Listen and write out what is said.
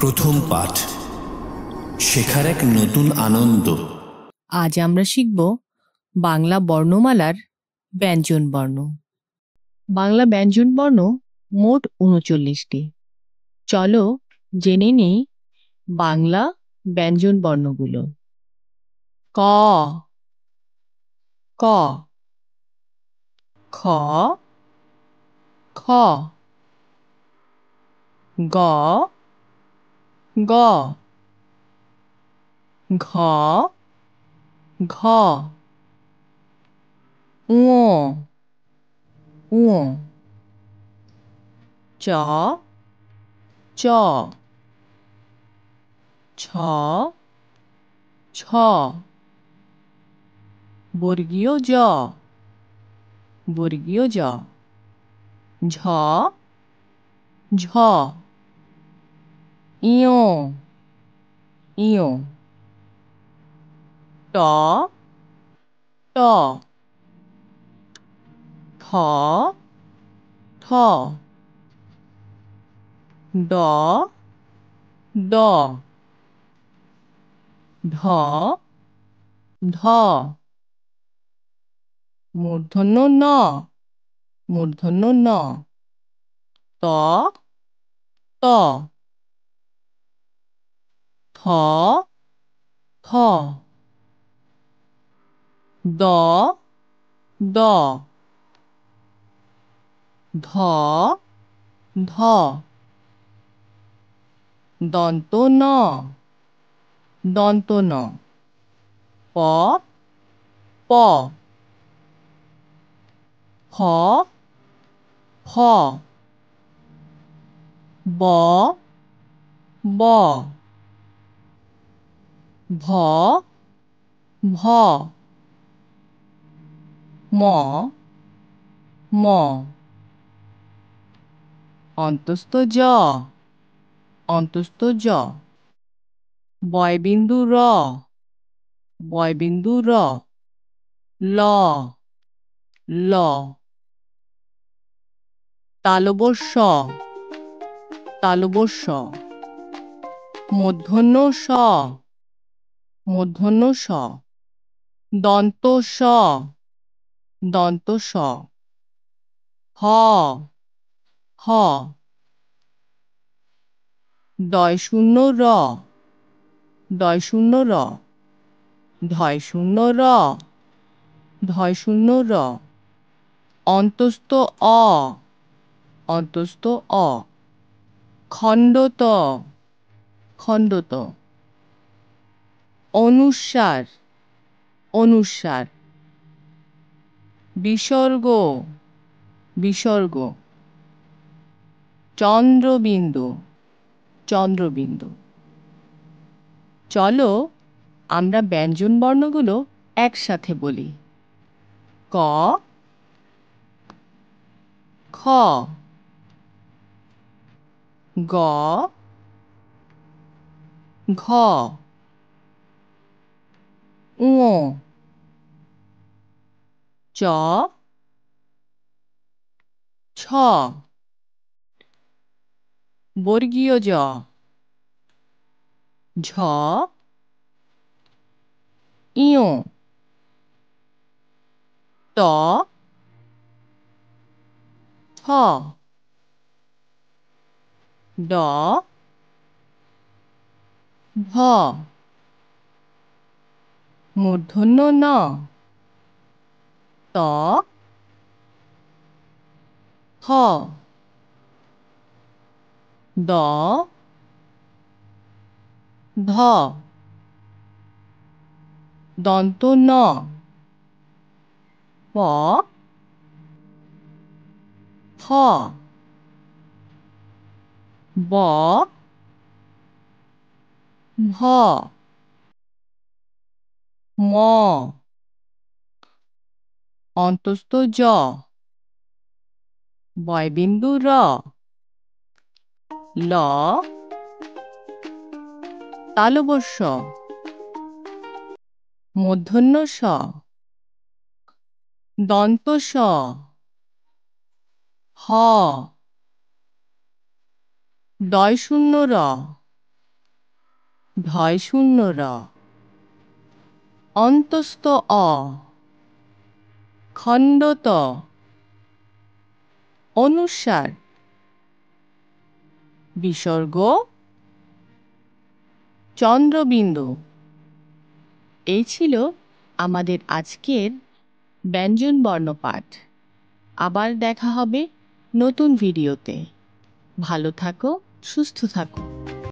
প্রথম পাঠ শেখার এক নতুন আনন্দ। আজ আমরা শিখব বাংলা বর্ণমালার ব্যঞ্জন বর্ণ। বাংলা ব্যঞ্জন বর্ণ মোট ৩৯টি। চলো জেনে নিই বাংলা ব্যঞ্জন বর্ণগুলো। ক, ক, খ, খ, গ, গ, ঘ, ঘ, ঙ, ঙ, চ, চ, ছ, ছ, বর্গীয় জ, বর্গীয় জ, ঝ, ঝ, ইয়, ইয়, ট, ট, ঠ, ঠ, ড, ড, ঢ, ঢ, মূর্ধন্য ন, মূর্ধন্য ন, ত, ত, থ, থ, দ, দ, ধ, ধ, দন্ত ন, দন্ত ন, প, প, ফ, ফ, ব, ব, ভ, ভ, ম, ম, অন্তস্থ জ, অন্তস্থ জ, বয়বিন্দু র, বয়বিন্দু র, ল, ল, তালবস্য, তালবস্য, মূর্ধন্য ষ, মূর্ধন্য ষ, দন্ত স, দন্ত স, হ, হ, দয় শূন্য র, দয় শূন্য র, ধয় শূন্য র, ধয় শূন্য র, অন্তস্থ অ, অন্তস্থ অ, খণ্ডত, খণ্ডত, অনুস্বার, অনুস্বার, বিসর্গ, বিসর্গ, চন্দ্রবিন্দু, চন্দ্রবিন্দু। চলো আমরা ব্যঞ্জন বর্ণগুলো একসাথে বলি। ক, খ, গ, ঘ, ঙ, চ, ছ, বর্গীয় জ, ঝ, ইয়, ট, ঠ, ড, ভ, মূর্ধন্য ন, ত, থ, দ, ধ, দন্ত ন, প, ফ, ব, ভ, ম, অন্তস্থ জ, বয়বিন্দু র, ল, তালবস্য, মূর্ধন্য ষ, দন্ত স, হ, দয় শূন্য র, ধয় শূন্য র, অন্তস্থ অ, খণ্ডত, অনুস্বার, বিসর্গ, চন্দ্রবিন্দু। এই ছিল আমাদের আজকের ব্যঞ্জনবর্ণ পাঠ। আবার দেখা হবে নতুন ভিডিওতে। ভালো থাকো, সুস্থ থাকো।